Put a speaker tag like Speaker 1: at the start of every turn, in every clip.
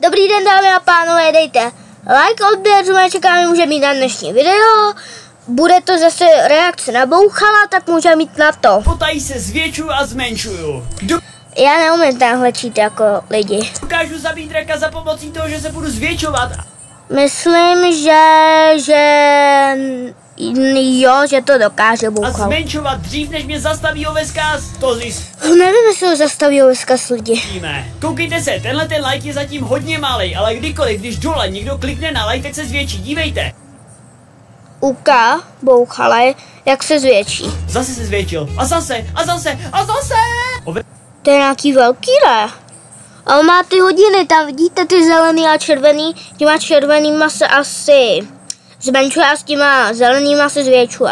Speaker 1: Dobrý den, dámy a pánové, dejte like, odběr, čekáme, může mít na dnešní video. Bude to zase reakce na Bouchala, tak může mít na to.
Speaker 2: Potají se zvětšuju a zmenšuju.
Speaker 1: Já neumím tenhle čít jako lidi.
Speaker 2: Dokážu zabít draka za pomocí toho, že se budu zvětšovat.
Speaker 1: Myslím, že to dokáže
Speaker 2: A
Speaker 1: Bouchal.
Speaker 2: zmenšovat dřív, než mě zastaví Oveskaz. To
Speaker 1: Nevím, jestli ho zastaví Oveskaz lidi.
Speaker 2: zjistíme. Koukejte se, tenhle ten like je zatím hodně malej, ale kdykoliv, když dole někdo klikne na like, tak se zvětší, dívejte.
Speaker 1: Uka Bouchale, jak se zvětší.
Speaker 2: Zase se zvětšil. A zase, a zase, a zase.
Speaker 1: To je nějaký velký, ne? A on má ty hodiny, tam vidíte ty zelený a červený, těma červenýma se asi zmenšuje a s těma zelenýma se zvětšuje.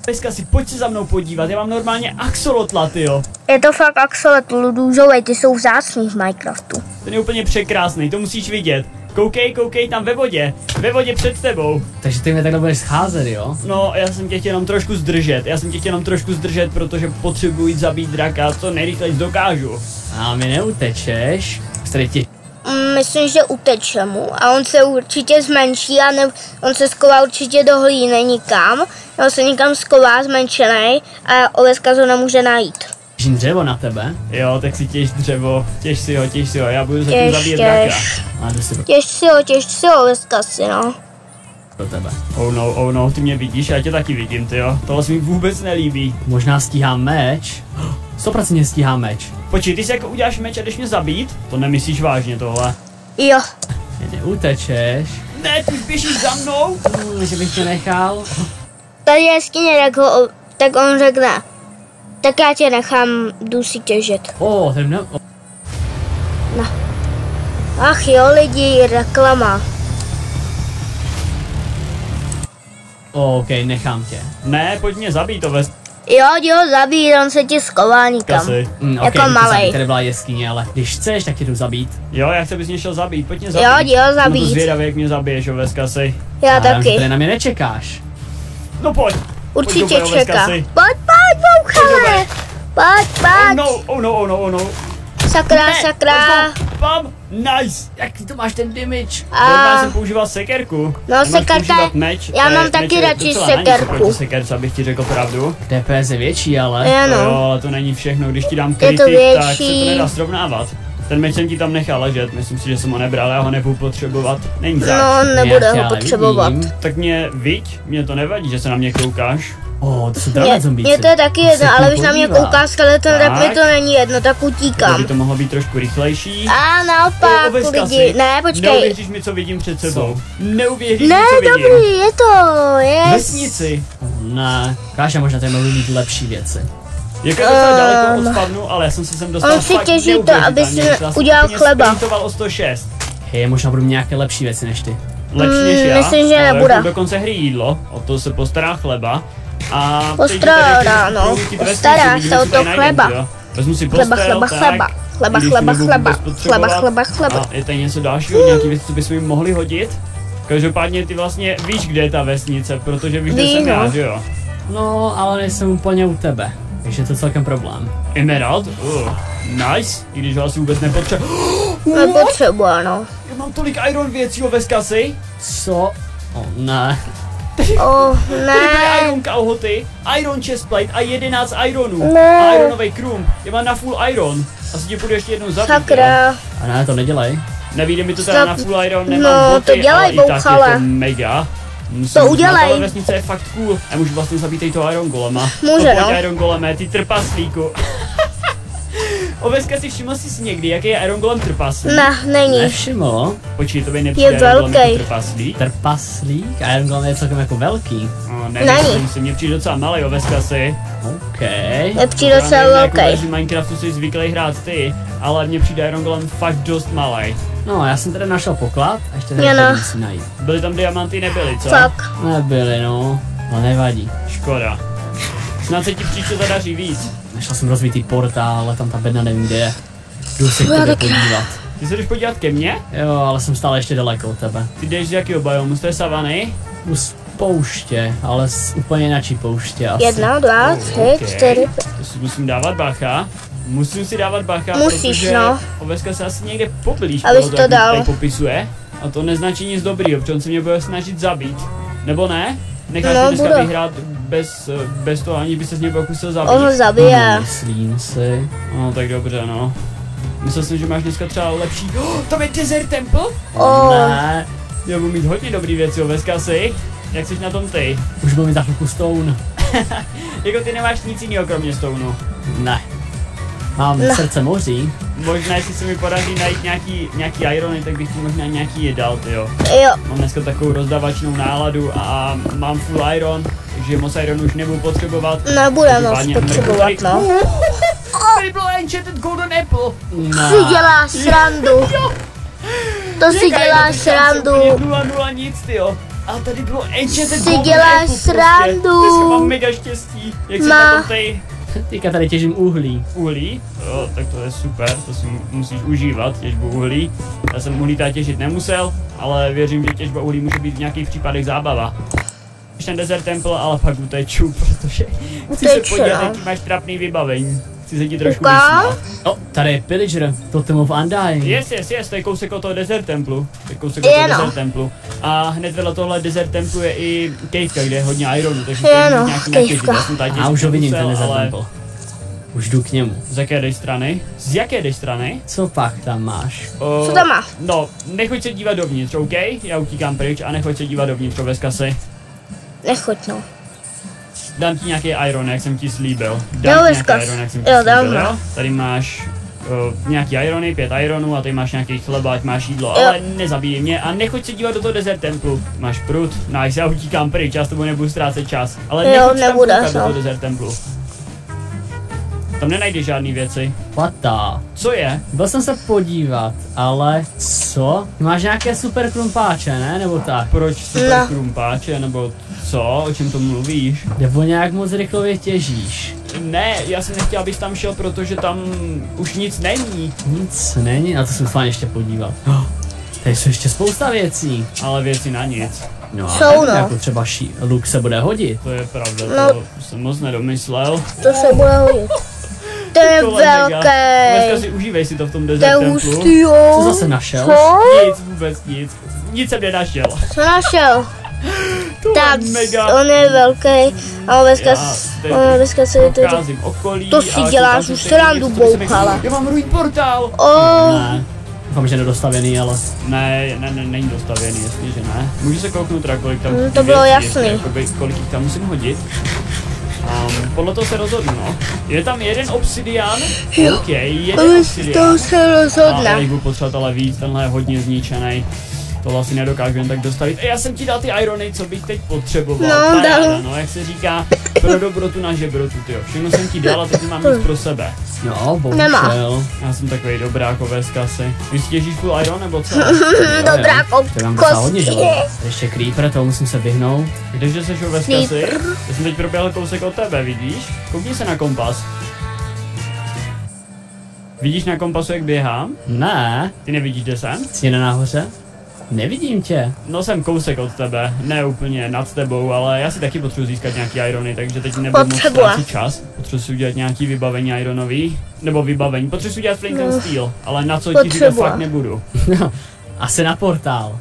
Speaker 2: Oveskasi, pojď se za mnou podívat, já mám normálně axolotla, tyjo.
Speaker 1: Je to fakt axolotl růžovej, ty jsou vzácný v Minecraftu.
Speaker 2: Ten je úplně překrásný, to musíš vidět. Koukej tam ve vodě před tebou.
Speaker 3: Takže ty mě takhle budeš scházet, jo?
Speaker 2: No, já jsem tě chtěl jenom trošku zdržet, protože potřebuji jít zabít draka, co nejrychleji dokážu.
Speaker 3: A mi neutečeš, který ti...
Speaker 1: Myslím, že uteče mu a on se určitě zmenší a on se sková určitě do hlíny nikam. On se nikam sková zmenšenej a Oveskaz ho nemůže najít.
Speaker 3: Těžím dřevo na tebe.
Speaker 2: Jo, tak si těž dřevo, těž si ho, já budu zatím zabít draka.
Speaker 3: A jdu si
Speaker 1: Těž si ho, Oveskaz, no.
Speaker 3: pro tebe.
Speaker 2: Oh no, ty mě vidíš, já tě taky vidím, tyjo. Tohle se mi vůbec nelíbí.
Speaker 3: Možná stíhám meč. 100% stíhám meč.
Speaker 2: Počkej, ty si jako uděláš meč a jdeš mě zabít? To nemyslíš vážně tohle.
Speaker 1: Jo.
Speaker 3: Mě neutečeš.
Speaker 2: Ne, ty běžíš za mnou?
Speaker 3: Že bych tě nechal.
Speaker 1: Tady je jeskyně, tak on řekne. Tak já tě nechám, jdu si těžit.
Speaker 3: Ten ne...
Speaker 1: Ach jo, lidi, reklama.
Speaker 3: OK, nechám tě.
Speaker 2: Ne, pojď mě zabít, to
Speaker 1: Jo, zabít, on se ti sková nikam.
Speaker 2: Oveskasi.
Speaker 1: Jako malej.
Speaker 3: Tady byla jeskyně, ale když chceš, tak tě jdu zabít.
Speaker 2: Jo, já chci, bys mě šel zabít, pojď mě zabít.
Speaker 1: Jo,
Speaker 2: Jsem
Speaker 1: zabít.
Speaker 2: to zvědavý, jak mě zabiješ, Oveskasi.
Speaker 1: Já
Speaker 3: A
Speaker 1: taky.
Speaker 3: tady na mě nečekáš.
Speaker 2: No pojď.
Speaker 1: Určitě
Speaker 2: Pojď,
Speaker 1: čeká.
Speaker 2: Oveskasi.
Speaker 1: Pojď, Bouchale. Pojď.
Speaker 2: Oh no.
Speaker 1: Sakra.
Speaker 2: Pam, nice.
Speaker 3: Jak ty to máš ten damage?
Speaker 2: Normálně jsem používal sekerku.
Speaker 1: No,
Speaker 2: Nemáš
Speaker 1: sekerka
Speaker 2: používat meč,
Speaker 1: já
Speaker 2: to je-
Speaker 1: mám
Speaker 2: meč
Speaker 1: taky
Speaker 2: je
Speaker 1: radši
Speaker 2: docela na nic
Speaker 1: sekerku.
Speaker 2: oproti sekerce, abych ti řekl pravdu.
Speaker 3: DPS je větší, ale...
Speaker 1: Ano.
Speaker 2: Jo, to není všechno, když ti dám
Speaker 1: Je to
Speaker 2: kritik, tak se
Speaker 1: větší.
Speaker 2: to nedá srovnávat. Ten meč jsem ti tam nechal ležet, myslím si, že jsem ho nebral, já ho nebudu potřebovat. Není zač.
Speaker 1: No, nebude
Speaker 3: Já tě
Speaker 1: ho
Speaker 3: ale
Speaker 1: potřebovat.
Speaker 3: vidím.
Speaker 2: Tak mě viď, mě to nevadí, že se na mě koukáš.
Speaker 3: To jsou dravé zombíci.
Speaker 1: Mně to je taky jedno, ale když na mě koukáš, ale ten rap mi
Speaker 2: Tak.
Speaker 1: to není jedno, tak
Speaker 2: Kdyby
Speaker 1: utíkám.
Speaker 2: to mohlo být trošku rychlejší.
Speaker 1: A naopak,
Speaker 2: Oveskasi,
Speaker 1: lidi, ne, počkej.
Speaker 2: Neuvěříš mi, co vidím před sebou. Neuvěříš
Speaker 1: Ne,
Speaker 2: mi, co vidím.
Speaker 1: dobrý, je to,
Speaker 2: Vesnici.
Speaker 3: Ne, Káša, možná tady mohou mít lepší věci.
Speaker 2: Jak je docela daleko od spavnu, ale já jsem se sem dostal
Speaker 1: On si
Speaker 2: fakt
Speaker 1: těží to,
Speaker 2: neuvěřitelně
Speaker 1: aby si
Speaker 2: rychle. Já jsem
Speaker 1: udělal
Speaker 2: úplně
Speaker 1: chleba.
Speaker 2: sprintoval o 106.
Speaker 3: Hej, možná budou mít nějaké lepší věci než ty.
Speaker 2: Lepší než já.
Speaker 1: myslím, že
Speaker 2: ale
Speaker 1: nebude.
Speaker 2: jako do konce hry jídlo, o to se postará chleba. A
Speaker 1: Postará, no. Postará se o to chleba.
Speaker 2: Vezmu si
Speaker 1: Chleba,
Speaker 2: postel,
Speaker 1: chleba,
Speaker 2: tak,
Speaker 1: chleba. Chleba,
Speaker 2: když
Speaker 1: chleba,
Speaker 2: nebudu
Speaker 1: chleba.
Speaker 2: vůbec
Speaker 1: Chleba,
Speaker 2: potřebovat.
Speaker 1: chleba.
Speaker 2: A je tady něco dalšího, nějaký věc, co bychom jim mohli hodit? Každopádně ty vlastně víš, kde je ta vesnice, protože víš, kde jsem
Speaker 1: Vím,
Speaker 2: já,
Speaker 1: no.
Speaker 2: že jo?
Speaker 3: No, ale nejsem úplně u tebe. Takže je to celkem problém.
Speaker 2: Emerald? Nice, i když ho asi vůbec nepotřebuji.
Speaker 1: Nepotřebuje, no.
Speaker 2: Já mám tolik iron věcí, Oveskasi.
Speaker 3: Co? Ne.
Speaker 2: Tady byly
Speaker 1: Ne.
Speaker 2: iron kalhoty, iron chestplate a 11 ironů.
Speaker 1: Ne.
Speaker 2: A ironový krump. Já mám na full iron. Asi tě půjdu ještě jednou zabít. jo.
Speaker 1: Sakra.
Speaker 3: A ne, to nedělej.
Speaker 2: Nevíde mi to teda na full iron, nemám
Speaker 1: No,
Speaker 2: boty,
Speaker 1: to dělej,
Speaker 2: ale i tak je
Speaker 1: Bouchale.
Speaker 2: to mega.
Speaker 1: To udělej.
Speaker 2: Tahle vesnice je fakt cool. Já můžu vlastně zabít i toho iron golema.
Speaker 1: Může,
Speaker 2: No, pojď,
Speaker 1: no.
Speaker 2: iron goleme, ty trpaslíku. Oveskasi, všiml jsi si někdy, jaký je iron golem trpaslík?
Speaker 1: Ne, není.
Speaker 3: Nevšiml.
Speaker 2: Počkej, to by nepřijde
Speaker 1: Je
Speaker 2: iron golem
Speaker 1: velký.
Speaker 2: jako trpaslík.
Speaker 3: Trpaslík? Iron Golem je celkem jako velký.
Speaker 2: No,
Speaker 1: Není.
Speaker 2: nevím, si mě přijde docela malý, Oveskasi.
Speaker 3: OK.
Speaker 1: Nepřijde
Speaker 2: Já
Speaker 1: docela
Speaker 2: nevím, na jakou
Speaker 1: velký.
Speaker 2: verzi Minecraftu jsi zvyklý hrát ty, ale mně přijde Iron Golem fakt dost malý.
Speaker 3: No, já jsem tady našel poklad a ještě
Speaker 1: Já
Speaker 3: tady
Speaker 1: no.
Speaker 3: musím najít.
Speaker 2: Byly tam diamanty, nebyly, co?
Speaker 1: Fakt.
Speaker 3: Nebyly, no. No nevadí.
Speaker 2: Škoda. Snad se ti příště zadaří víc.
Speaker 3: Našel jsem rozvítý portál, ale tam ta bedna nevím, kde je. Jdu se k
Speaker 1: Já
Speaker 3: tebe
Speaker 1: taky.
Speaker 3: podívat.
Speaker 2: Ty se jdeš podívat ke mně?
Speaker 3: Jo, ale jsem stále ještě daleko od tebe.
Speaker 2: Ty jdeš z jakého biomu? Z té savany?
Speaker 3: pouště, ale úplně jináčí pouště asi.
Speaker 1: 1, 2, 3, 4, 5.
Speaker 2: To si musím dávat bacha. Musím si dávat bacha,
Speaker 1: Musíš,
Speaker 2: protože
Speaker 1: no.
Speaker 2: oveska se asi někde poblíž
Speaker 1: Abys
Speaker 2: toho,
Speaker 1: to
Speaker 2: jak mi
Speaker 1: dal.
Speaker 2: tady popisuje. A to neznačí nic dobrýho, protože on se mě bude snažit zabít. Nebo ne? Necháš
Speaker 1: No,
Speaker 2: to dneska
Speaker 1: bude.
Speaker 2: vyhrát bez toho, aniž by se z něj pokusil zabít.
Speaker 1: On ho zabije.
Speaker 3: Myslím si.
Speaker 2: No tak dobře, no. Myslel jsem, že máš dneska třeba lepší... Tam je Desert Temple?
Speaker 3: Ne,
Speaker 2: Já budu mít hodně dobrý věci, oveska si. Jak jsi na tom ty?
Speaker 3: už budu mít za chvilku stone.
Speaker 2: Jako ty nemáš nic jiného kromě stoneu.
Speaker 3: Ne. Mám srdce moří.
Speaker 2: Možná, jestli se mi podaří najít nějaký irony, tak bych ti možná nějaký je dal, jo.
Speaker 1: Jo,
Speaker 2: Mám dneska takovou rozdavačnou náladu a mám full iron, takže moc iron už nebudu potřebovat.
Speaker 1: nebude moc
Speaker 2: Každopádně
Speaker 1: potřebovat, no.
Speaker 2: Tady bylo Enchanted Golden Apple.
Speaker 1: Si děláš srandu. To si děláš srandu.
Speaker 2: 0 nic, tyjo. A tady bylo Enchanted
Speaker 1: Si
Speaker 2: Golden
Speaker 1: děláš
Speaker 2: Apple
Speaker 1: srandu.
Speaker 2: Dneska mám mega štěstí. Jak se na tom tej
Speaker 3: Teďka tady těžím uhlí.
Speaker 2: uhlí? Jo, tak to je super, to si musíš užívat, těžbu uhlí. Já jsem uhlí tady těžit nemusel, ale věřím, že těžba uhlí může být v nějakých případech zábava. Ještě ten Desert Temple, ale pak uteču, protože chci se
Speaker 1: Uteču,
Speaker 2: podívat,
Speaker 1: no.
Speaker 2: jaký máš trapný vybavení. Chci se ti trošku
Speaker 1: Uká?
Speaker 2: vysmát.
Speaker 3: O, tady je Pillager, Totem of Undying.
Speaker 2: Yes, to je kousek od toho Desert Templu. To je kousek od toho Desert Templu. A hned vedle tohle Desert Templu je i kejvka, kde je hodně ironu, takže to je
Speaker 1: no,
Speaker 2: nějaký
Speaker 1: kejvka.
Speaker 2: natěžit. Já jsem tady
Speaker 3: A už ho vidím, ten
Speaker 2: nemusel,
Speaker 3: Desert
Speaker 2: ale
Speaker 3: Temple. Už jdu k němu.
Speaker 2: z jaké jdeš strany? Z jaké jdeš strany?
Speaker 3: Co pak tam máš?
Speaker 2: O,
Speaker 1: Co tam má?
Speaker 2: No, nechoď se dívat dovnitř, OK? Já utíkám pryč a nechoď se dívat dovnitř, bez kasy.
Speaker 1: Nechoď, no.
Speaker 2: Dám ti nějaký iron, jak jsem ti slíbil.
Speaker 1: Jo,
Speaker 2: Dám ti
Speaker 1: bez kas.
Speaker 2: nějaký iron, jak jsem ti
Speaker 1: Jo,
Speaker 2: slíbil,
Speaker 1: dám.
Speaker 2: jo? Tady máš nějaký irony, 5 ironů a tady máš nějaký chleba, ať máš jídlo,
Speaker 1: Jo.
Speaker 2: ale nezabíjí mě a nechoď se dívat do toho Desert Templu. Máš prut, nice, já utíkám pryč, já s tebou nebudu ztrácet čas, ale
Speaker 1: Jo,
Speaker 2: nechoď tam
Speaker 1: nebudeš,
Speaker 2: koukat do
Speaker 1: no.
Speaker 2: toho Desert Templu. Tam nenajdeš žádný věci.
Speaker 3: Pata.
Speaker 2: Co je?
Speaker 3: Byl jsem se podívat, ale co? Máš nějaké super krumpáče, ne? Nebo tak?
Speaker 2: Proč super
Speaker 1: No.
Speaker 2: krumpáče, nebo co? O čem to mluvíš?
Speaker 3: Nebo nějak moc rychlově těžíš?
Speaker 2: Ne, já jsem nechtěl, abys tam šel, protože tam už nic není.
Speaker 3: Nic není, na to jsem fajn ještě podívat. Tady jsou ještě spousta věcí.
Speaker 2: Ale věci na nic.
Speaker 3: No,
Speaker 1: Jsou,
Speaker 3: ale
Speaker 1: no.
Speaker 3: jako třeba luk se bude hodit.
Speaker 2: To je pravda,
Speaker 1: No.
Speaker 2: to jsem moc nedomyslel.
Speaker 1: To se bude hodit. To je
Speaker 2: Tohle mega. Dneska
Speaker 1: velký.
Speaker 2: si užívej si to v tom
Speaker 1: To je
Speaker 2: Desert Templu.
Speaker 1: hustý, jo.
Speaker 3: Co zase našel?
Speaker 1: Co?
Speaker 2: Nic, vůbec nic. Nic jsem nenašel.
Speaker 1: Co našel?
Speaker 2: To
Speaker 1: Tak,
Speaker 2: je mega.
Speaker 1: on je velký. A
Speaker 2: Já
Speaker 1: dneska se to...
Speaker 2: obcházím okolí.
Speaker 1: To si
Speaker 2: a
Speaker 1: děláš
Speaker 2: koukám,
Speaker 1: už
Speaker 2: co tady je,
Speaker 1: srandu,
Speaker 2: co by se mi-
Speaker 1: bouchala.
Speaker 2: Já mám ruin portál.
Speaker 1: O,
Speaker 3: Ne. Doufám, že nedostavěný, ale...
Speaker 2: Ne, není dostavěný, jasně, že ne. Můžu se kouknout teda, kolik tam
Speaker 1: To bylo
Speaker 2: věcí
Speaker 1: jasný.
Speaker 2: je, jakoby, kolik jich tam musím hodit. Podle toho se rozhodnu, no. Je tam jeden obsidian, OK, jeden obsidian.
Speaker 1: to se
Speaker 2: A já
Speaker 1: rozhodne.
Speaker 2: jich budu potřebovat ale víc, tenhle je hodně zničený. Tohle asi nedokážu jen tak dostavit. Já jsem ti dal ty irony, co bych teď potřeboval.
Speaker 1: No,
Speaker 2: Paráda,
Speaker 1: dal.
Speaker 2: no, jak se říká, pro dobrotu na žebrotu, tyjo. Všechno jsem ti dal a teď nemám nic pro sebe.
Speaker 3: No,
Speaker 1: Nemá.
Speaker 3: bohužel.
Speaker 2: Já jsem takový dobrákové z kasy. Vy si těžíš full iron nebo co?
Speaker 1: Dobrá
Speaker 3: To mám docela hodně
Speaker 1: kosti.
Speaker 3: železa. Ještě creeper, toho musím se vyhnout.
Speaker 2: Kdeže seš ve kasy? Já jsem teď proběhl kousek od tebe, vidíš? Koukni se na kompas. Vidíš na kompasu, jak běhám?
Speaker 3: Ne,
Speaker 2: Ty nevidíš, kde jsem?
Speaker 3: jsi někde nahoře? Nevidím tě.
Speaker 2: No jsem kousek od tebe, ne úplně nad tebou, ale já si taky potřebuji získat nějaký irony, takže teď nebudu moc
Speaker 1: Potřebuje.
Speaker 2: ztrácet čas. Potřebuji si udělat nějaký vybavení ironový, nebo vybavení, potřebuji si udělat flint and steel, ale na co ti říkat
Speaker 1: Potřebuje.
Speaker 2: fakt nebudu.
Speaker 3: Asi na portál.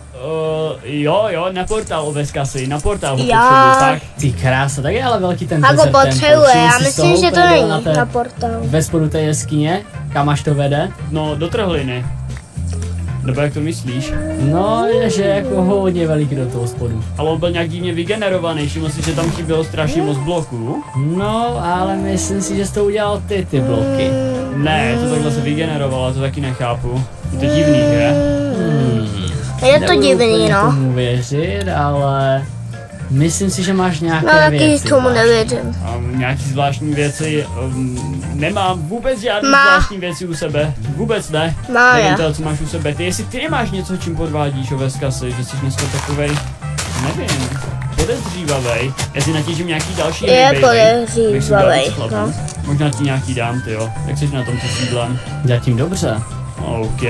Speaker 2: Jo, na portál bez kasy, na portál ho
Speaker 1: Já.
Speaker 2: potřebuji, tak.
Speaker 3: Ty krása, tak je ale velký ten
Speaker 1: A ho
Speaker 3: Desert Temple.
Speaker 1: potřebuje,
Speaker 3: Všiml
Speaker 1: já
Speaker 3: jsi z toho
Speaker 1: myslím, že to
Speaker 3: úplně
Speaker 1: není
Speaker 3: na té-
Speaker 1: na portálu.
Speaker 3: Ve spodu té jeskyně, kam až to vede?
Speaker 2: No, do trhliny. Nebo jak to myslíš?
Speaker 3: No, je, že jako hodně veliký do toho spodu.
Speaker 2: Ale on byl nějak divně vygenerovaný, všiml si, že tam chybělo strašně moc bloků.
Speaker 3: No, ale myslím si, že jsi to udělal ty bloky.
Speaker 2: Ne, to takhle se vygenerovalo, to taky nechápu. Je to divný, že?
Speaker 1: Je to
Speaker 3: Nebudu
Speaker 1: divný,
Speaker 3: úplně
Speaker 1: no.
Speaker 3: tomu věřit, ale myslím si, že máš nějaké
Speaker 1: No taky
Speaker 3: věci.
Speaker 1: tomu
Speaker 3: zvláštní.
Speaker 1: nevěřím.
Speaker 2: Nějaký zvláštní věci, nemám vůbec žádný
Speaker 1: Má.
Speaker 2: zvláštní věci u sebe, vůbec ne.
Speaker 1: Má
Speaker 2: Nevím
Speaker 1: je.
Speaker 2: to, co máš u sebe, ty jestli ty nemáš něco, čím podvádíš o Veskasy, že jsi dneska takovej, nevím, podezřívavej. Já si natěžím nějaký další
Speaker 1: Je
Speaker 2: nejbejvej, bych si udělal
Speaker 1: podezřívavej,
Speaker 2: víc chlapů.
Speaker 1: no.
Speaker 2: Možná ti nějaký dám, tyjo, jak jsi na tom se sídlem?
Speaker 3: Zatím dobře.
Speaker 2: OK.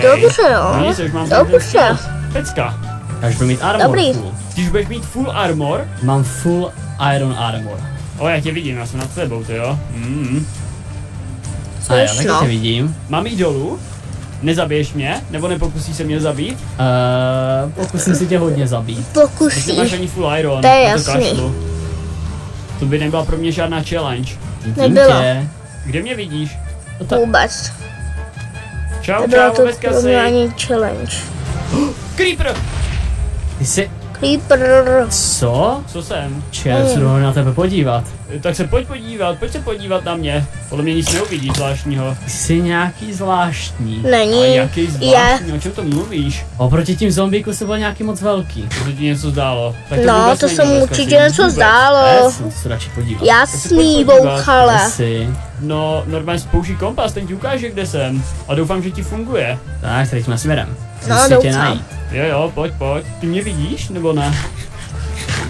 Speaker 1: Dobře,
Speaker 2: No
Speaker 1: no.
Speaker 2: nic, už mám
Speaker 1: Dobře.
Speaker 2: Pecka.
Speaker 3: Až budu mít armor
Speaker 1: Dobrý.
Speaker 3: full.
Speaker 2: Když budeš mít full armor.
Speaker 3: Mám full iron armor.
Speaker 2: O, já tě vidím, já jsem nad tebou, ty jo.
Speaker 3: A já taky tě vidím.
Speaker 2: Mám jít dolů? Nezabiješ mě? Nebo nepokusíš se mě zabít?
Speaker 3: Pokusím si tě hodně zabít.
Speaker 2: Ty máš ani full iron.
Speaker 1: To je jasný.
Speaker 2: To by nebyla pro mě žádná challenge.
Speaker 1: Nebylo.
Speaker 2: Kde mě vidíš?
Speaker 1: Vůbec.
Speaker 2: Čau,
Speaker 1: Nebylo to
Speaker 2: veska
Speaker 1: pro mě
Speaker 2: si.
Speaker 1: ani challenge.
Speaker 2: Creeper!
Speaker 3: Ty jsi...
Speaker 1: Creeper.
Speaker 3: Co?
Speaker 2: Co jsem?
Speaker 3: Čert, se jdu na tebe podívat.
Speaker 2: Tak se pojď se podívat na mě. Podle mě nic neuvidíš zvláštního.
Speaker 3: Ty jsi nějaký zvláštní.
Speaker 2: A
Speaker 1: Není.
Speaker 2: jaký zvláštní, o čem to mluvíš?
Speaker 3: Oproti tím zombíku se byl nějaký moc velký.
Speaker 2: To ti něco zdálo. Tak
Speaker 1: No,
Speaker 2: vůbec
Speaker 1: to
Speaker 2: není,
Speaker 1: se mu
Speaker 2: veska si,
Speaker 1: určitě něco
Speaker 2: vůbec.
Speaker 1: zdálo.
Speaker 3: To se radši podívat.
Speaker 1: Jasný,
Speaker 2: Tak se pojď podívat.
Speaker 1: bouchale.
Speaker 3: Jsi.
Speaker 2: No, normálně spouží kompas, ten ti ukáže, kde jsem. A doufám, že ti funguje.
Speaker 3: Tak, tady jsme směrem.
Speaker 1: No,
Speaker 3: Musím tě
Speaker 1: doufám.
Speaker 3: najít.
Speaker 2: Jo, pojď. Ty mě vidíš, nebo ne?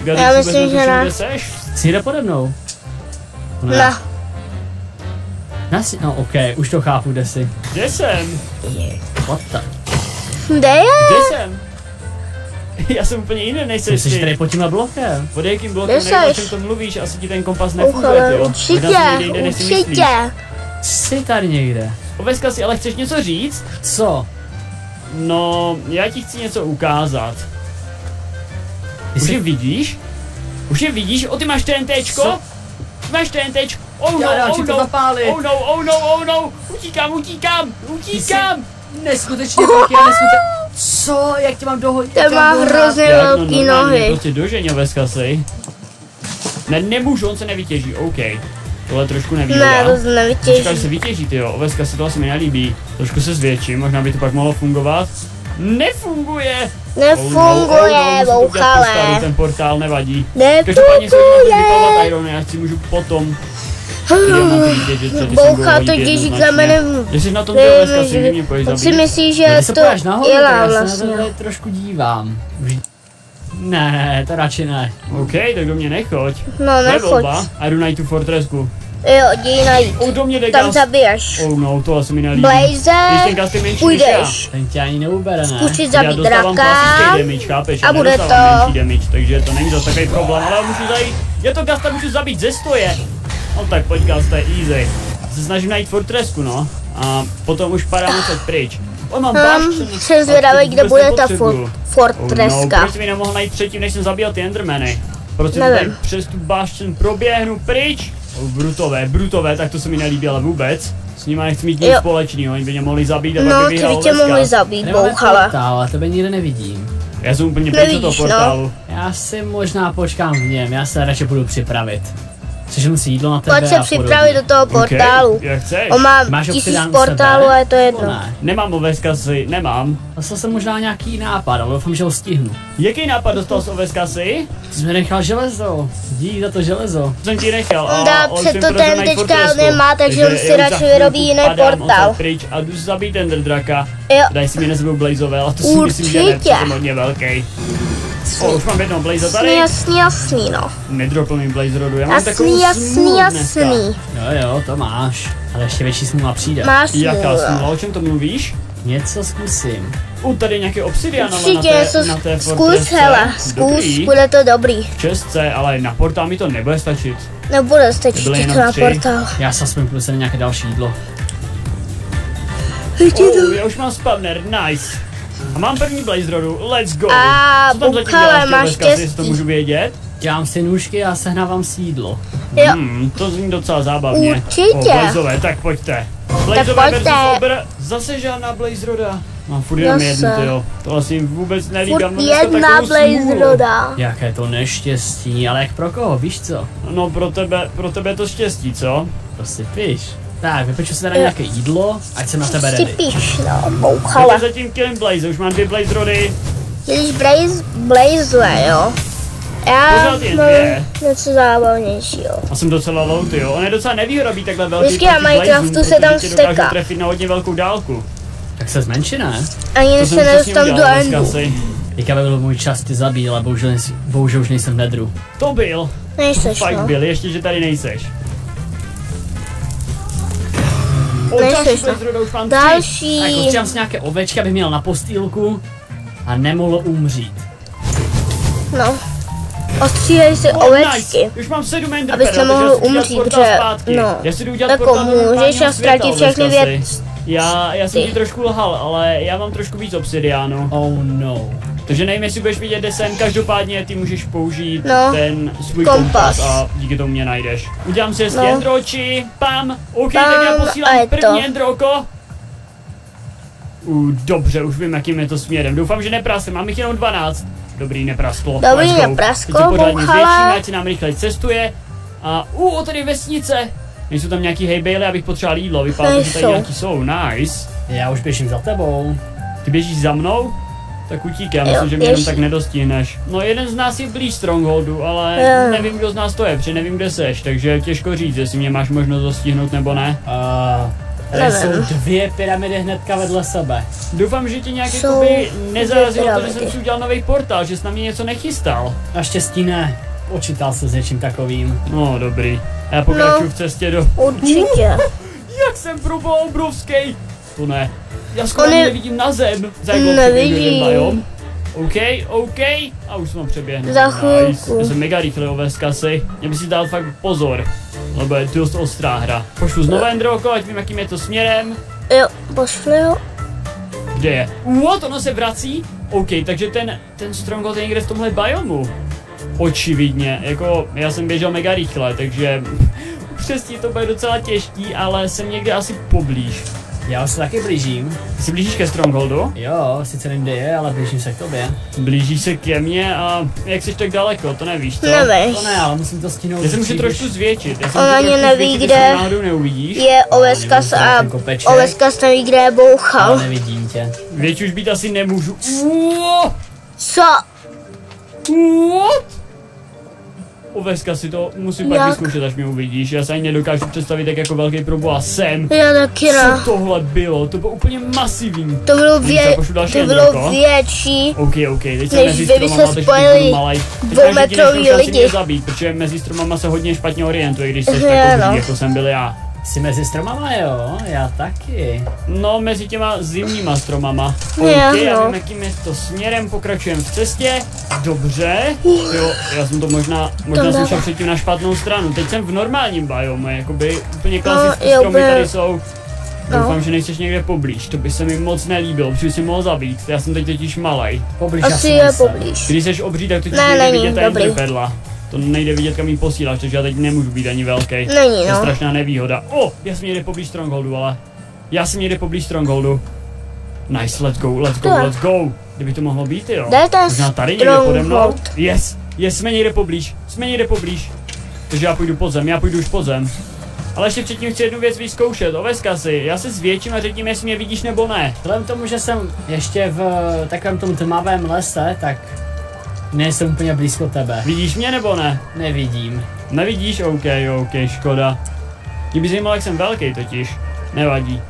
Speaker 1: Já myslím, že ne.
Speaker 2: Kde seš?
Speaker 3: Jsi jde pode mnou.
Speaker 1: No,
Speaker 3: No, ok, už to chápu, kde jsi.
Speaker 2: Kde jsem?
Speaker 3: What the?
Speaker 1: kde je?
Speaker 2: Kde jsem? Já jsem úplně jiný, než
Speaker 3: Jsi
Speaker 2: seš
Speaker 3: tady
Speaker 2: ty.
Speaker 3: pod tímhle blokem.
Speaker 2: Pod jakým blokem,
Speaker 1: Kde
Speaker 2: nevím, o
Speaker 1: seš?
Speaker 2: čem to mluvíš, asi ti ten kompas nefunguje,
Speaker 1: Bouchale,
Speaker 2: jo.
Speaker 1: určitě,
Speaker 2: Možná si někde jde, než si myslíš.
Speaker 1: určitě.
Speaker 3: Jsi tady někde.
Speaker 2: Oveska si, ale chceš něco říct?
Speaker 3: Co?
Speaker 2: No, já ti chci něco ukázat.
Speaker 3: Ty
Speaker 2: Už je
Speaker 3: jsi...
Speaker 2: vidíš? Už je vidíš? O, ty máš TNTčko?
Speaker 3: Co?
Speaker 2: Ty máš TNTčko? Oh no,
Speaker 3: Já
Speaker 2: oh
Speaker 3: ti to
Speaker 2: no,
Speaker 3: zapálit.
Speaker 2: oh no, utíkám.
Speaker 3: Neskutečně velký a neskutečně... Co? Jak tě mám dohodit?
Speaker 1: Ten má hrozně
Speaker 2: Jak,
Speaker 1: velký
Speaker 2: normálně mě
Speaker 1: nohy.
Speaker 2: prostě dožeň, Oveska si. Ne, nemůžu, on se nevytěží, OK. Tohle trošku nevýhoda.
Speaker 1: Ne, to se
Speaker 2: Čekal, že
Speaker 1: nevytěží.
Speaker 2: se vytěží, tyjo. Oveska se to asi mi nelíbí. Trošku se zvětším, možná by to pak mohlo fungovat. Nefunguje!
Speaker 1: Nefunguje,
Speaker 2: musím to udělat po staru,
Speaker 1: bouchale.
Speaker 2: ten portál nevadí. Každopádně se hodně vypalovat Irony, já si můžu potom
Speaker 1: Bouchá to těží kamenem.
Speaker 2: Když jsi na tom ty Oveska si mě pojď
Speaker 1: On si
Speaker 2: zabít.
Speaker 1: myslí, že
Speaker 3: Když se
Speaker 1: to
Speaker 3: pojáš nahoru,
Speaker 1: je
Speaker 3: tak já se na
Speaker 1: vlastně.
Speaker 3: to tady trošku dívám. Ne, to radši ne.
Speaker 2: OK, tak do mě nechoď.
Speaker 1: No,
Speaker 2: To je
Speaker 1: nechoď.
Speaker 2: volba. A jdu najít tu fortresku.
Speaker 1: Jo, jdi najít.
Speaker 2: Do mě jde
Speaker 1: Tam
Speaker 2: gas.
Speaker 1: zabiješ.
Speaker 2: Oh no, to asi mi nelíbí.
Speaker 1: Blaze,
Speaker 2: Když ten gas je menší než já.
Speaker 1: půjdeš.
Speaker 3: Ten tě ani neubere, ne?
Speaker 1: Zkusit
Speaker 2: Já
Speaker 1: zabít
Speaker 2: dostávám
Speaker 1: draka.
Speaker 2: klasický damage, chápeš?
Speaker 1: a
Speaker 2: Já
Speaker 1: bude
Speaker 2: nedostávám
Speaker 1: to.
Speaker 2: menší damage, takže to není zase takový problém, ale můžu zajít. Je to Gasta, můžu zabít ze stoje. No tak pojď Gasta, easy. Se snažím najít fortresku, no. A potom už padám odsaď pryč. O, mám baštěn.
Speaker 1: Jsem zvědavý, kde bude ta
Speaker 2: Oh no,
Speaker 1: fortreska.
Speaker 2: proč mi nemohl najít předtím, než jsem zabil ty Endermany? Proč si
Speaker 1: Nevím.
Speaker 2: tady přes tu baštěn proběhnu pryč? Brutové, tak to se mi nelíbí, ale vůbec. S nima nechci mít nic
Speaker 1: Jo.
Speaker 2: společného, oni by mě mohli zabít a pak
Speaker 1: No,
Speaker 2: by
Speaker 1: ty
Speaker 2: vyhrál
Speaker 1: by tě
Speaker 2: Oveska.
Speaker 1: mohli zabít,
Speaker 3: Nemáme
Speaker 1: bouchala.
Speaker 3: portál, ale tebe nikde nevidím.
Speaker 2: Já jsem úplně pryč od toho
Speaker 1: Nevidíš, no.
Speaker 2: portálu.
Speaker 3: Já si možná počkám v něm, já se radši budu připravit. Seženu si jídlo na tebe
Speaker 1: Pojď se
Speaker 3: a
Speaker 1: připravit do
Speaker 3: podobně.
Speaker 1: toho portálu.
Speaker 2: Okay, jak chceš.
Speaker 1: On má
Speaker 3: Máš
Speaker 1: 1000
Speaker 3: obsidian u
Speaker 1: portálů
Speaker 3: sebe?
Speaker 1: a je to
Speaker 3: Nebo
Speaker 1: jedno.
Speaker 3: ne?
Speaker 2: Nemám Oveska si, nemám.
Speaker 3: Dostal jsem možná nějaký nápad, ale doufám, že ho stihnu.
Speaker 2: Jaký nápad dostal z Oveska si?
Speaker 3: Ty jsi mi nechal železo. Dík za to železo.
Speaker 2: Jsem ti nechal.
Speaker 1: On dá
Speaker 2: on
Speaker 1: před
Speaker 2: si
Speaker 1: to
Speaker 2: podařil
Speaker 1: ten
Speaker 2: najít
Speaker 1: teďka
Speaker 2: fortresku.
Speaker 1: nemá, takže on
Speaker 2: já
Speaker 1: si
Speaker 2: už
Speaker 1: radši
Speaker 2: za chvilku
Speaker 1: vyrobí jiný
Speaker 2: padám
Speaker 1: portál.
Speaker 2: odsud pryč a jdu zabít Ender draka.
Speaker 1: Jo.
Speaker 2: Daj si mi nezbyl Blazeové, ale to si myslím, že ne,
Speaker 1: Určitě.
Speaker 2: protože jsem hodně velký. Už mám jednoho Blaze tady.
Speaker 1: Jasný, no.
Speaker 2: Nedropl mi Blaze rodu, já mám takovou
Speaker 1: Jasný,
Speaker 2: smůlu dneska.
Speaker 1: jasný.
Speaker 3: Jo, to máš. Ale ještě větší smůla přijde.
Speaker 1: Máš
Speaker 2: Jaká
Speaker 1: smůla.
Speaker 2: smůla, o čem to mluvíš?
Speaker 3: Něco zkusím.
Speaker 2: Tady je nějaký obsidian ale
Speaker 1: Určitě něco
Speaker 2: na té
Speaker 1: zkus,
Speaker 2: fortresce.
Speaker 1: hele, zkus,
Speaker 2: Dobrý.
Speaker 1: bude to dobrý.
Speaker 2: Čestce, ale na portál mi to nebude stačit.
Speaker 1: Nebude stačit
Speaker 2: Byly
Speaker 1: to
Speaker 2: jenom
Speaker 1: na
Speaker 2: 3.
Speaker 1: portál.
Speaker 3: Já se aspoň půjdu se na nějaké další jídlo.
Speaker 2: Já už mám spawner, nice. A mám první Blaze rodu, let's go.
Speaker 1: A
Speaker 2: Co tam zatím
Speaker 1: Bouchale,
Speaker 2: děláš,
Speaker 1: máš
Speaker 2: Oveska, jestli to
Speaker 1: štěstí.
Speaker 2: můžu vědět?
Speaker 3: Dělám si nůžky a sehnávám si jídlo.
Speaker 1: Jo.
Speaker 2: To zní docela zábavně.
Speaker 1: Určitě.
Speaker 2: Blazeové, tak pojďte. Blazeové
Speaker 1: pojďte.
Speaker 2: versus Obr. Zase žádná Blaze roda. Mám furt jenom
Speaker 1: Zase.
Speaker 2: jednu, tyjo. To asi jim vůbec nelíbí.
Speaker 1: Furt
Speaker 2: já mám dneska
Speaker 1: jedna
Speaker 2: takovou
Speaker 1: Blaze
Speaker 2: smůlu.
Speaker 1: roda.
Speaker 3: Jaké to neštěstí, ale jak pro koho, víš co?
Speaker 2: No pro tebe je to štěstí, co?
Speaker 3: To si píš. Tak, vypeču si teda nějaké jídlo, ať jsem na tebe
Speaker 1: Si
Speaker 3: ready.
Speaker 1: píš, no,
Speaker 2: Ale.
Speaker 1: Bouchale.
Speaker 2: Zatím killing Blaze, už mám 2 Blaze rody.
Speaker 1: Když Blaze, jo. Já
Speaker 2: Pořád jen
Speaker 1: mám
Speaker 2: 2.
Speaker 1: něco zábavnějšího.
Speaker 2: A jsem docela low, tyjo. On je docela nevýhoda být takhle velký.
Speaker 1: Vždycky na
Speaker 2: proti
Speaker 1: Minecraftu
Speaker 2: Blazům,
Speaker 1: se tam
Speaker 2: protože tě dokážou
Speaker 1: vsteká.
Speaker 2: trefit na hodně velkou dálku.
Speaker 3: Tak se zmenši, ne?
Speaker 1: Ani
Speaker 2: To
Speaker 1: než
Speaker 2: jsem
Speaker 1: se
Speaker 2: přesně
Speaker 1: nedostanu do
Speaker 2: udělal dneska
Speaker 1: endu.
Speaker 2: asi.
Speaker 3: Teďka by byl můj čas tě zabít, ale bohužel už nejsem v nedru.
Speaker 2: To byl.
Speaker 1: Nejseš,
Speaker 2: Fakt
Speaker 1: no.
Speaker 2: byl, ještě že tady nejseš.
Speaker 1: Nejseš,
Speaker 2: Další
Speaker 1: no.
Speaker 2: Blaze roda, už mám 3.
Speaker 1: Další.
Speaker 3: Tak potřebám si nějaké ovečky, abych měl na postýlku a nemohl umřít.
Speaker 1: No. Ostříhej si ovečky.
Speaker 2: Nice. Už mám 7 ender
Speaker 1: Abys
Speaker 2: pearl,
Speaker 1: nemohl
Speaker 2: takže já si
Speaker 1: umřít,
Speaker 2: portál
Speaker 1: protože,
Speaker 2: zpátky.
Speaker 1: no,
Speaker 2: Já si jdu udělat
Speaker 1: jako
Speaker 2: portál do
Speaker 1: můžeš
Speaker 2: normálního
Speaker 1: a
Speaker 2: světa,
Speaker 1: ztratit všechny
Speaker 2: Ovečka si.
Speaker 1: věci.
Speaker 2: Já jsem ti trošku lhal, ale já mám trošku víc obsidiánu.
Speaker 3: Oh no.
Speaker 2: Takže nevím, jestli budeš vidět, kde jsem, každopádně ty můžeš použít
Speaker 1: No,
Speaker 2: ten svůj
Speaker 1: kompas.
Speaker 2: kompas a díky tomu mě najdeš. Udělám si hezky
Speaker 1: No.
Speaker 2: endroči, pam, OK,
Speaker 1: Pam,
Speaker 2: tak já
Speaker 1: a
Speaker 2: posílám
Speaker 1: je to.
Speaker 2: první endroko. Dobře, už vím, jakým je to směrem. Doufám, že neprasne, mám jich jenom 12. Dobrý, neprasklo.
Speaker 1: Dobrý,
Speaker 2: Let's go.
Speaker 1: neprasklo,
Speaker 2: Teď se pořádně
Speaker 1: bouchala.
Speaker 2: zvětšíme, ať se nám rychle cestuje. A tady vesnice. Nejsou tam nějaký hejbejly, abych potřeboval jídlo. Vypadá to, že tady
Speaker 1: Nejsou.
Speaker 2: nějaký jsou, nice.
Speaker 3: Já už běžím za tebou.
Speaker 2: Ty běžíš za mnou? Tak utíkám,
Speaker 1: Jo,
Speaker 2: myslím, že mě jenom
Speaker 1: běž.
Speaker 2: tak nedostihneš. No jeden z nás je blíž Strongholdu, ale
Speaker 1: Jo.
Speaker 2: nevím, kdo z nás to je, protože nevím, kde seš, takže těžko říct, jestli mě máš možnost dostihnout nebo ne.
Speaker 3: Tady
Speaker 1: Nevím.
Speaker 3: jsou 2 pyramidy hnedka vedle sebe.
Speaker 2: Doufám, že tě nějak
Speaker 1: Jsou
Speaker 2: jakoby nezarazilo to, že
Speaker 1: pyramidy.
Speaker 2: jsem si udělal nový portál, že jsi na mě něco nechystal.
Speaker 3: Naštěstí ne. Počítal se s něčím takovým.
Speaker 2: No, dobrý. A já pokračuju
Speaker 1: No.
Speaker 2: v cestě do...
Speaker 1: Určitě.
Speaker 2: Jak jsem probal obrovský! To ne. Já skoro
Speaker 1: On je-
Speaker 2: nevidím na zem. Za jak
Speaker 1: Nevidím.
Speaker 2: biom. OK. A už jsem ho přeběhnul.
Speaker 1: Za
Speaker 2: Nice.
Speaker 1: chvilku.
Speaker 2: Já jsem mega rychlý ovez kasy. Mě by si dal fakt pozor. Lebo je to dost ostrá hra. Pošlu znovu endroko, ať vím, jakým je to směrem.
Speaker 1: Jo, pošli ho.
Speaker 2: Kde je? What? Ono se vrací? OK, takže ten Stronghold je někde v tomhle biomu. Očividně, jako já jsem běžel mega rychle, takže přesně to bude docela těžký, ale jsem někde asi poblíž.
Speaker 3: Já už se taky blížím.
Speaker 2: Ty se blížíš ke Strongholdu?
Speaker 3: Jo, sice nevím, kde je, ale blížím se k tobě.
Speaker 2: Blížíš se ke mně a jak jsi tak daleko, to nevíš, co?
Speaker 1: Nevíš.
Speaker 3: To ne, ale musím to stihnout.
Speaker 2: Já se můžu
Speaker 3: dřív,
Speaker 2: trošku
Speaker 3: než-
Speaker 2: zvětšit, já se
Speaker 1: On
Speaker 2: můžu
Speaker 1: ani
Speaker 2: trošku
Speaker 1: neví,
Speaker 2: zvětšit,
Speaker 1: kde
Speaker 2: jestli náhodou neuvidíš.
Speaker 1: Je ovečkas
Speaker 3: nevím,
Speaker 1: a
Speaker 3: ten kopeček.
Speaker 1: ovečkas neví, kde je bouchal.
Speaker 3: Ale nevidím tě.
Speaker 2: Větší už být asi nemůžu. What?
Speaker 1: Co?
Speaker 2: What? Oveska si to musím pak
Speaker 1: Jak?
Speaker 2: vyzkoušet, až mě uvidíš. Já se ani nedokážu představit, jak jako velký proboha jsem.
Speaker 1: Já taky
Speaker 2: Co
Speaker 1: ne.
Speaker 2: tohle bylo? To bylo úplně masivní.
Speaker 1: To bylo,
Speaker 2: Můžu pošlu další
Speaker 1: to
Speaker 2: endroko?
Speaker 1: bylo větší.
Speaker 2: OK, teď jsem
Speaker 1: Než
Speaker 2: mezi
Speaker 1: vy by
Speaker 2: stromama,
Speaker 1: se
Speaker 2: takže
Speaker 1: spojili
Speaker 2: teď budu malej. Teď
Speaker 1: dvoumetrový
Speaker 2: mě
Speaker 1: lidi.
Speaker 2: zabít, protože mezi stromama se hodně špatně orientuje, když jsi
Speaker 1: Jo,
Speaker 2: takový,
Speaker 1: no.
Speaker 2: jako jsem byl já.
Speaker 3: Jsi mezi stromama, jo? Já taky.
Speaker 2: No, mezi těma zimníma stromama.
Speaker 1: Jo,
Speaker 2: OK, já
Speaker 1: no.
Speaker 2: vím, jakým je to směrem, pokračujeme v cestě. Dobře. Jo, já jsem to možná
Speaker 1: To
Speaker 2: jsem šel
Speaker 1: dává.
Speaker 2: předtím na špatnou stranu. Teď jsem v normálním biomu, jakoby úplně klasický
Speaker 1: jo,
Speaker 2: stromy
Speaker 1: úplně-
Speaker 2: tady jsou.
Speaker 1: No.
Speaker 2: Doufám, že nejseš někde poblíž, to by se mi moc nelíbilo, protože si mohl zabít, já jsem teď totiž malej.
Speaker 3: Poblíž
Speaker 1: Asi
Speaker 3: asi
Speaker 1: je
Speaker 3: nejsem.
Speaker 1: poblíž.
Speaker 2: Když jsi obří, tak to ti
Speaker 1: Ne,
Speaker 2: nejde
Speaker 1: není,
Speaker 2: vidět ta
Speaker 1: dobrý.
Speaker 2: interpedla. To nejde vidět, kam jí posíláš, takže já teď nemůžu být ani velký.
Speaker 1: Není,
Speaker 2: To je
Speaker 1: no.
Speaker 2: strašná nevýhoda. Já jsem někde poblíž Strongholdu, ale... Já jsem někde poblíž Strongholdu. Nice, let's go. Kdyby to mohlo být, jo.
Speaker 1: Kde je ten
Speaker 2: Možná tady někde pode mnou.
Speaker 1: Stronghold?
Speaker 2: Yes, jsme někde poblíž. Takže já půjdu pod zem, už pod zem. Ale ještě předtím chci jednu věc vyzkoušet, Oveska si. Já se zvětším a řekni mi, jestli mě vidíš nebo ne.
Speaker 3: Vzhledem k tomu, že jsem ještě v takovém tom tmavém lese, tak nejsem úplně blízko tebe.
Speaker 2: Vidíš mě nebo ne?
Speaker 3: Nevidím.
Speaker 2: Nevidíš? OK, škoda. Mě by zajímalo, jak jsem velký totiž. Nevadí.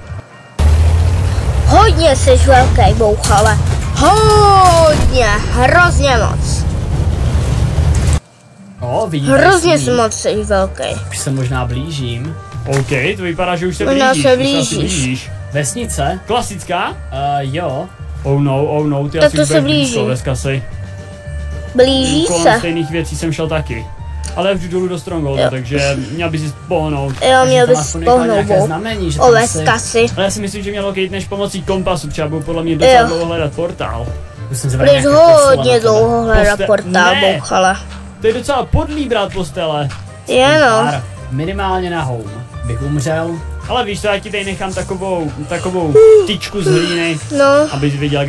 Speaker 1: Hodně jsi velký bouchale. Hodně, hrozně moc.
Speaker 3: Vidím.
Speaker 1: Hrozně moc jsi velký.
Speaker 3: Už se možná blížím.
Speaker 2: OK, to vypadá, že už se
Speaker 1: Možná
Speaker 2: blížíš.
Speaker 1: se
Speaker 2: už asi
Speaker 1: blížíš.
Speaker 2: blížíš.
Speaker 3: Vesnice?
Speaker 2: Klasická?
Speaker 3: Jo.
Speaker 2: Oh no, ty
Speaker 1: Tak
Speaker 2: asi
Speaker 1: to
Speaker 2: už
Speaker 1: se
Speaker 2: budeš
Speaker 1: blíží.
Speaker 2: blízko, Oveska si.
Speaker 1: Blíží
Speaker 2: Kolem
Speaker 1: se.
Speaker 2: stejných věcí jsem šel taky. Ale vždy dolů do Strongholdu,
Speaker 1: Jo.
Speaker 2: takže měl bys si pohnout.
Speaker 1: Jo, měl
Speaker 3: Tam
Speaker 1: bys
Speaker 3: aspoň nechal
Speaker 1: pohnout
Speaker 3: nějaké
Speaker 1: bou.
Speaker 3: znamení, že tam
Speaker 1: Oveska si.
Speaker 2: Ale já si myslím, že mělo jít než pomocí kompasu, třeba budu podle mě docela
Speaker 1: Jo.
Speaker 2: dlouho hledat portál.
Speaker 3: Už jsem zvedl
Speaker 1: Budeš
Speaker 3: nějaké kreslo na
Speaker 1: hodně
Speaker 3: tebe.
Speaker 1: dlouho hledat
Speaker 2: Poste-
Speaker 1: portál
Speaker 2: Ne.
Speaker 1: bouchale.
Speaker 2: To je docela podlý brát postele.
Speaker 1: Je no.
Speaker 3: Pár, minimálně na home. Bych umřel.
Speaker 2: Ale víš co, já ti tady nechám takovou tyčku z hlíny,
Speaker 1: No,
Speaker 2: abys viděl,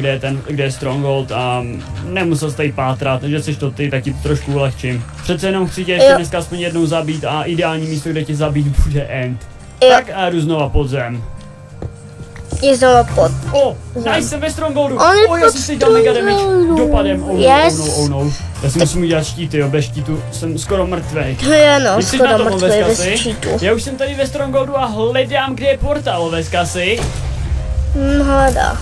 Speaker 2: kde je Stronghold a nemusel jsi tady pátrat, takže jsi to ty, tak ti trošku ulehčím. Přece jenom chci tě ještě
Speaker 1: Jo.
Speaker 2: dneska aspoň jednou zabít a ideální místo, kde tě zabít, bude end.
Speaker 1: jo,
Speaker 2: Tak a jdu znova pod zem.
Speaker 1: je znovu pod.
Speaker 2: Nice, jsem ve Strongholdu.
Speaker 1: On je
Speaker 2: Já
Speaker 1: pod
Speaker 2: jsem si dal mega damage
Speaker 1: Strongholdu.
Speaker 2: dopadem.
Speaker 1: Yes.
Speaker 2: No. Já si musím udělat štíty, jo, bez štítu jsem skoro mrtvej.
Speaker 1: Je no,
Speaker 2: Když jsi
Speaker 1: skoro
Speaker 2: na tom,
Speaker 1: mrtvý
Speaker 2: Oveska
Speaker 1: bez
Speaker 2: si?
Speaker 1: štítu.
Speaker 2: Já už jsem tady ve Strongholdu a hledám, kde je portál, Oveska si.
Speaker 1: Hledá.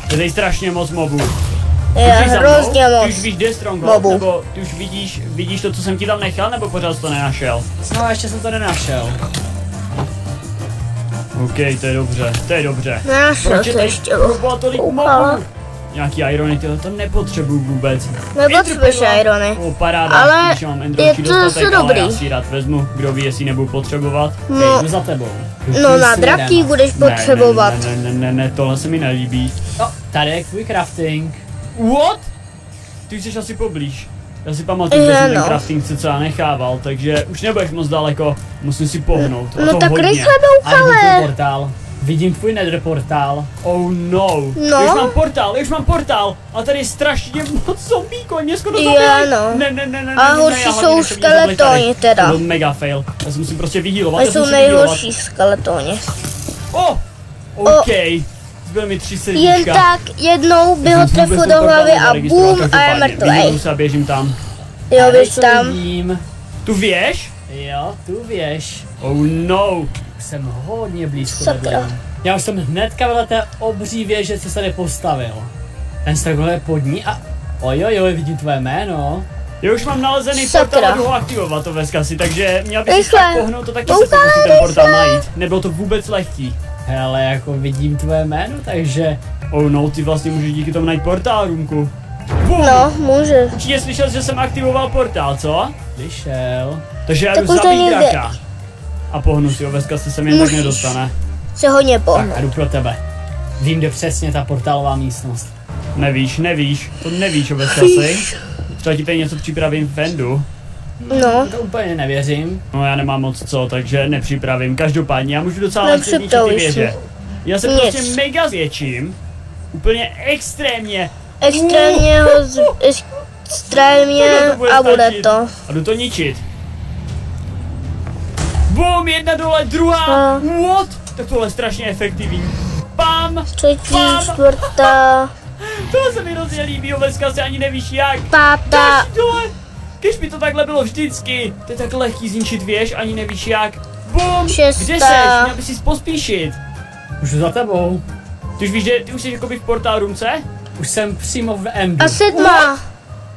Speaker 2: Je tady strašně moc mobů.
Speaker 1: Je
Speaker 2: Ty jsi za mnou?
Speaker 1: hrozně
Speaker 2: Ty už
Speaker 1: moc.
Speaker 2: víš, kde je Stronghold,
Speaker 1: Mobů.
Speaker 2: nebo ty už vidíš to, co jsem ti tam nechal, nebo pořád jsi to nenašel?
Speaker 3: No, ještě jsem to nenašel.
Speaker 2: OK, to je dobře.
Speaker 1: Nenašel
Speaker 2: Proč je
Speaker 1: to
Speaker 2: tady
Speaker 1: ještě
Speaker 2: proboha tolik
Speaker 1: bouchala.
Speaker 2: mobů? nějaký irony, tyhle, to nepotřebuju vůbec.
Speaker 1: Nepotřebuješ irony.
Speaker 2: O, paráda,
Speaker 1: Ale
Speaker 2: když mám
Speaker 1: je
Speaker 2: endročí
Speaker 1: to zase
Speaker 2: dostatek, ale
Speaker 1: dobrý.
Speaker 2: já si rád vezmu, kdo ví, jestli nebudu potřebovat.
Speaker 1: No,
Speaker 3: Jdu za tebou.
Speaker 1: no na draky budeš potřebovat.
Speaker 2: Ne, tohle se mi nelíbí.
Speaker 3: No, tady je tvůj crafting.
Speaker 2: What? Ty jsi asi poblíž. Já si pamatuju, že jsem ten crafting cca nechával, takže už nebudeš moc daleko, musím si pohnout. A
Speaker 1: No
Speaker 2: to
Speaker 1: tak
Speaker 2: hodně.
Speaker 1: rychle
Speaker 3: A vidím tvůj
Speaker 1: bouchale.
Speaker 3: portál. Vidím tvůj nether portál.
Speaker 2: Oh no.
Speaker 1: No.
Speaker 2: Už mám portál. A tady je strašně moc zombíků, mě skoro
Speaker 1: Jo,
Speaker 2: zabili.
Speaker 1: no.
Speaker 2: Ne,
Speaker 1: A
Speaker 2: já
Speaker 1: horší
Speaker 2: hlavně
Speaker 1: jsou
Speaker 2: nechci, aby mě zabili tady.
Speaker 1: skeletoni teda.
Speaker 2: To byl mega fail. Já se musím prostě vyhýlovat.
Speaker 1: A jsou nejhorší skeletoni.
Speaker 2: OK. Zbyly mi 3 srdíčka.
Speaker 1: Jen tak jednou by ho trefil do hlavy a bum a je mrtvej.
Speaker 2: Vyhýlu se a běžím tam.
Speaker 1: Jo,
Speaker 3: Tady,
Speaker 1: víš
Speaker 3: co
Speaker 1: tam.
Speaker 3: vidím.
Speaker 2: Tu věž?
Speaker 3: Jo, tu věž.
Speaker 2: Oh no.
Speaker 3: Už jsem hodně blízko
Speaker 1: Sakra.
Speaker 3: vedle. Já už jsem hnedka vedle té obří věže, co se tady postavil. Ten se takhle pod ní a... Ojojoj, vidím tvoje jméno.
Speaker 2: Já už mám nalezený
Speaker 1: Sakra.
Speaker 2: portál a jdu ho aktivovat to ve skasi, takže měl bych si
Speaker 1: Rychle.
Speaker 2: tak pohnout, to taky se
Speaker 1: Bouchale,
Speaker 2: pokusím ten portál najít. Nebylo to vůbec lehký.
Speaker 3: Hele, jako vidím tvoje jméno, takže...
Speaker 2: Oh no, ty vlastně můžeš díky tomu najít portál, Rumku. Bum.
Speaker 1: No, může.
Speaker 2: Určitě slyšel, že jsem aktivoval portál, co?
Speaker 3: Slyšel.
Speaker 2: Takže já
Speaker 1: Tak
Speaker 2: jdu
Speaker 1: už to
Speaker 2: zabít
Speaker 1: někde.
Speaker 2: draka. A pohnu si ho, ve skasi se mi jen tak
Speaker 1: Musíš.
Speaker 2: nedostane.
Speaker 1: Se hodně
Speaker 3: Tak
Speaker 1: pohnu.
Speaker 3: a jdu pro tebe. Vím, kde přesně ta portálová místnost.
Speaker 2: Nevíš, to nevíš o ve skasi. Třeba ti tady něco připravím v endu.
Speaker 1: No,
Speaker 3: To úplně nevěřím.
Speaker 2: No já nemám moc co, takže nepřipravím. Každopádně já můžu docela lehce zničit ty
Speaker 1: Nepřipravíš
Speaker 2: věže.
Speaker 1: si.
Speaker 2: Já se
Speaker 1: Nic.
Speaker 2: prostě mega zvětším. Úplně extrémně.
Speaker 1: extrémně ho extrémně
Speaker 2: Takhle to bude
Speaker 1: a bude
Speaker 2: stačit.
Speaker 1: to.
Speaker 2: A jdu to ničit. Bum, jedna dole, druhá.
Speaker 1: A.
Speaker 2: What? Tak tohle je strašně efektivní. Pam,
Speaker 1: Třetí,
Speaker 2: Pam.
Speaker 1: čtvrtá,
Speaker 2: tohle se mi hrozně líbí, Oveska si ani nevíš jak.
Speaker 1: pátá.
Speaker 2: Další dole. Když by to takhle bylo vždycky. To je tak lehký zničit věž, ani nevíš jak. Bum,
Speaker 1: Šestá.
Speaker 2: kde seš? Měl bys si pospíšit.
Speaker 3: Už jdu za tebou.
Speaker 2: Ty už víš, že ty už jsi jakoby v portál roomce?
Speaker 3: Už jsem přímo v endu.
Speaker 1: A sedma.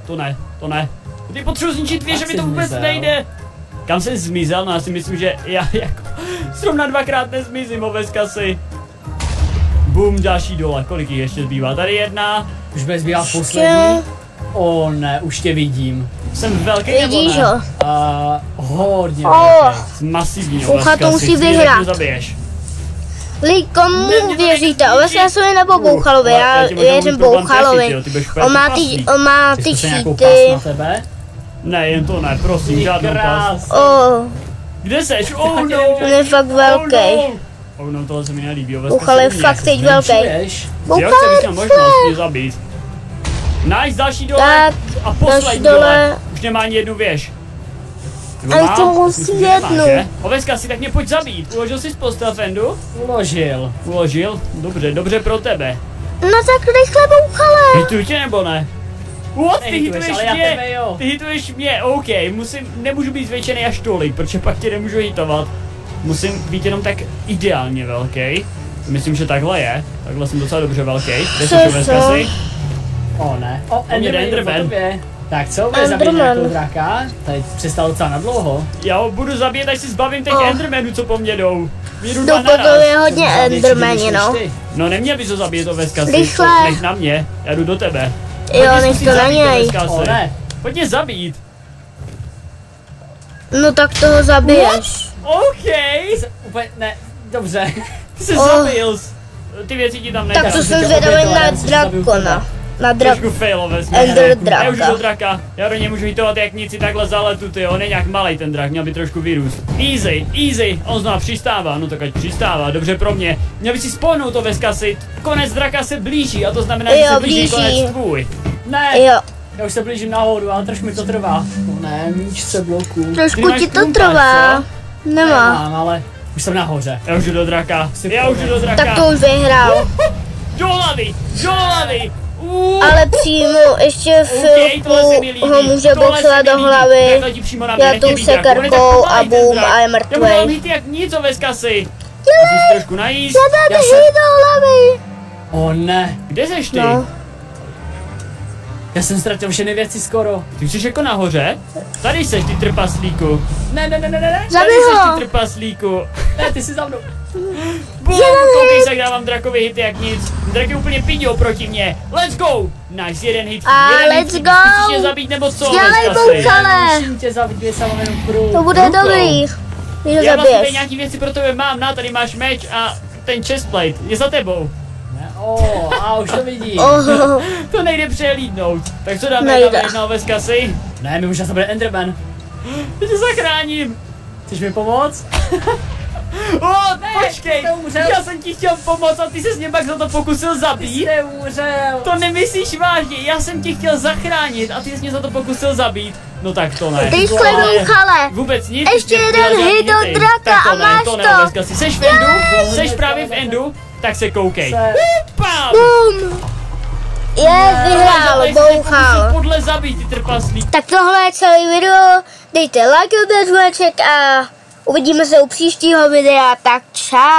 Speaker 2: To ne. Ty potřebuji zničit věž,
Speaker 3: Ať
Speaker 2: že mi
Speaker 3: jsi
Speaker 2: to vůbec
Speaker 3: zmizel.
Speaker 2: nejde. Kam jsi zmizel? No já si myslím, že já jako zrovna dvakrát nezmizím, Oveska si. Bum, další dole. Kolik jich ještě zbývá? Tady jedna.
Speaker 3: Už bude zbývat poslední. O ne, už tě vidím.
Speaker 2: Jsem velký nebo
Speaker 1: Vidíš
Speaker 2: ne?
Speaker 1: ho?
Speaker 3: Hodně
Speaker 1: Oh.
Speaker 3: velký.
Speaker 2: Jsem masivní,
Speaker 1: Ucha,
Speaker 2: Oveska
Speaker 1: to
Speaker 2: si.
Speaker 1: musí
Speaker 2: Chvíli, než
Speaker 1: vyhrát.
Speaker 2: mě zabiješ.
Speaker 1: Vy komu
Speaker 2: Ne, mě to
Speaker 1: věříte?
Speaker 2: nejde
Speaker 1: Ovesňasovi nebo Bouchalovi? Já
Speaker 2: ti možná
Speaker 1: věřím
Speaker 2: můj problém trefit,
Speaker 1: Bouchalovi.
Speaker 2: jo, ty budeš úplně
Speaker 1: On má
Speaker 2: trpaslík.
Speaker 1: on má
Speaker 3: Ty
Speaker 1: ty
Speaker 3: jsi nějakou
Speaker 1: šíty.
Speaker 3: pas na tebe?
Speaker 2: Ne, jen to ne, prosím,
Speaker 3: Ty
Speaker 2: žádnou pas.
Speaker 3: krás.
Speaker 2: Kde seš? Oh
Speaker 3: tě
Speaker 2: no!
Speaker 1: On je fakt velký.
Speaker 2: Oh no, tohle se mi nelíbí, Oveska
Speaker 1: Bouchal je
Speaker 2: se
Speaker 1: fakt teď velký.
Speaker 3: Zmenšuješ?
Speaker 2: Jo, chce bych měl možnost mě zabít. Nice, další dole.
Speaker 1: Tak,
Speaker 2: A
Speaker 1: další
Speaker 2: poslední
Speaker 1: dole.
Speaker 2: dole. Už nemá ani jednu věž. Nebo
Speaker 1: Ale
Speaker 2: má?
Speaker 1: to
Speaker 2: Já
Speaker 1: musí
Speaker 2: myslím, že nemá,
Speaker 1: jednu.
Speaker 2: že? Oveska si tak mě pojď zabít. Uložil jsi postel Fendu?
Speaker 3: Uložil.
Speaker 2: Uložil? Dobře pro tebe.
Speaker 1: No tak rychle Bouchale.
Speaker 2: Hituju tě nebo ne? What? Ty
Speaker 3: Nehituješ,
Speaker 2: hituješ
Speaker 3: ale já
Speaker 2: mě?
Speaker 3: tebe jo.
Speaker 2: Ty hituješ mě, OK. Nemůžu být zvětšený až tolik, protože pak tě nemůžu hitovat. Musím být jenom tak ideálně velký. Myslím, že takhle je. Takhle jsem docela dobře velký. Kde jsi
Speaker 1: Co?
Speaker 2: Oveska si?
Speaker 3: O ne. O,
Speaker 2: mě jde
Speaker 3: Enderman.
Speaker 2: Enderman.
Speaker 3: Tak co, bude zabít
Speaker 1: Enderman.
Speaker 3: nějakou draka? Tady přestal docela na dlouho.
Speaker 2: Já ho budu zabíjet, až si zbavím těch
Speaker 1: Oh.
Speaker 2: Endermanů, co po mně jdou. Vyjdu dva
Speaker 1: Dokud
Speaker 2: naraz.
Speaker 1: je hodně Endermani, no.
Speaker 2: No neměl bys ho zabít, Oveska si.
Speaker 1: Rychle.
Speaker 2: Nech na mě, já jdu do tebe.
Speaker 1: Jo,
Speaker 2: Pojď mě
Speaker 1: nech
Speaker 2: zkusit
Speaker 1: to na
Speaker 2: zabít,
Speaker 1: něj.
Speaker 2: Oveska
Speaker 3: O
Speaker 2: si.
Speaker 3: ne.
Speaker 2: Pojď mě zabít.
Speaker 1: No tak toho zabiješ.
Speaker 2: OK.
Speaker 3: Úplně, ne, dobře.
Speaker 2: Ty jsi
Speaker 1: Oh.
Speaker 2: zabil. Ty věci ti tam
Speaker 1: Tak
Speaker 2: nechám.
Speaker 1: to
Speaker 3: si
Speaker 1: jsem
Speaker 3: tě
Speaker 1: zvědavý
Speaker 3: obětoval,
Speaker 1: na
Speaker 3: já musím zabít
Speaker 1: drakona. Na
Speaker 2: Trošku fail, Oveska.
Speaker 1: Ender
Speaker 2: Já už jdu
Speaker 1: draka.
Speaker 2: do draka. Já do něj můžu hitovat jak nic, si takhle zaletu, ty, on je nějak malej ten drak, měl by trošku vyrůst. Easy, on znovu přistává, no tak ať přistává, dobře pro mě. Měl by si spolnout to ve skasi, konec draka se blíží a to znamená, že
Speaker 1: Jo,
Speaker 2: se blíží
Speaker 1: blíží.
Speaker 2: konec tvůj.
Speaker 3: Ne,
Speaker 1: Jo,
Speaker 3: já už se blížím nahoru, ale trošku mi to trvá. No ne, míčce bloku.
Speaker 2: Ty
Speaker 1: trošku
Speaker 2: máš
Speaker 1: ti to
Speaker 2: krumpáč,
Speaker 1: trvá.
Speaker 2: co?
Speaker 1: Nemá.
Speaker 3: Nemám, ale už jsem nahoře.
Speaker 2: Já už jdu do draka, já už jdu do draka.
Speaker 1: Tak to už vyhrál.
Speaker 2: Do hlavy.
Speaker 1: Ale přímo ještě v
Speaker 2: OK, tohle se mi líbí.
Speaker 1: ho může
Speaker 2: Tohle se
Speaker 1: bouchlat
Speaker 2: mi
Speaker 1: do
Speaker 2: líbí.
Speaker 1: hlavy.
Speaker 2: Takhle ti přímo na mě,
Speaker 1: Já
Speaker 2: nechtěj
Speaker 1: tou
Speaker 2: být drak. On je tak
Speaker 1: sekerkou
Speaker 2: pomalej,
Speaker 1: a
Speaker 2: ten
Speaker 1: bum,
Speaker 2: drak.
Speaker 1: a je
Speaker 2: Já budu
Speaker 1: mrtvej.
Speaker 2: hít jak nic, Oveska si. Musíš si trošku najíst.
Speaker 3: Já
Speaker 1: Jdeš
Speaker 3: jsem...
Speaker 1: jí do hlavy.
Speaker 3: O ne,
Speaker 2: Kde seš ty?
Speaker 1: No.
Speaker 3: já jsem ztratil všechny věci skoro.
Speaker 2: Ty jsi jako nahoře? Tady seš, ty trpaslíku.
Speaker 3: Ne,
Speaker 2: Tady
Speaker 1: Zabij
Speaker 2: seš,
Speaker 1: ho.
Speaker 2: ty trpaslíku.
Speaker 3: ne, ty jsi za mnou.
Speaker 2: Bum, koukej se, jak dávám drakovi hity jak nic. Drak je úplně piďou proti mně. Let's go! Nice, jeden hit.
Speaker 1: A
Speaker 2: jeden
Speaker 1: let's
Speaker 2: hit.
Speaker 1: go!
Speaker 2: Chceš mě zabít nebo co?
Speaker 1: Dělej
Speaker 2: Veska si?
Speaker 1: bouchale!
Speaker 3: Musím tě zabít, dvě sama jenom prů.
Speaker 1: To bude
Speaker 2: Rukou.
Speaker 1: dobrý. Když ho
Speaker 2: Já vlastně tady
Speaker 1: zabiješ.
Speaker 2: nějaký věci pro tebe mám. Na, tady máš meč a ten chestplate. Je za tebou.
Speaker 3: Ne, a už to vidím.
Speaker 1: Oh,
Speaker 2: To nejde přehlídnout. Tak co dáme
Speaker 1: Nejde.
Speaker 2: na jednoho Veska si?
Speaker 3: Ne, my už to bude Enderman.
Speaker 2: Já tě zachráním.
Speaker 3: Chceš mi pomoct?
Speaker 2: Počkej,
Speaker 3: jste umřel.
Speaker 2: já jsem ti chtěl pomoct a ty se mě pak za to pokusil zabít.
Speaker 3: Jste umřel.
Speaker 2: To nemyslíš vážně, já jsem tě chtěl zachránit a ty jsi mě za to pokusil zabít. No tak to ne.
Speaker 1: rychle bouchale.
Speaker 2: Vůbec nic.
Speaker 1: Ještě
Speaker 2: ty jsi
Speaker 1: jeden
Speaker 2: dělal
Speaker 1: hit
Speaker 2: žádný
Speaker 1: do
Speaker 2: hity.
Speaker 1: draka
Speaker 2: Tak
Speaker 1: a máš
Speaker 2: to. Ne,
Speaker 1: to.
Speaker 2: Veska si. Seš v endu? Seš právě v endu? Tak se koukej. Pam!
Speaker 1: Bum. Vyhrál, bouchal.
Speaker 2: Podle zabít, ty trpaslík.
Speaker 1: Tak tohle je celý video. Dejte like, zvoneček a uvidíme se u příštího videa. Tak čau.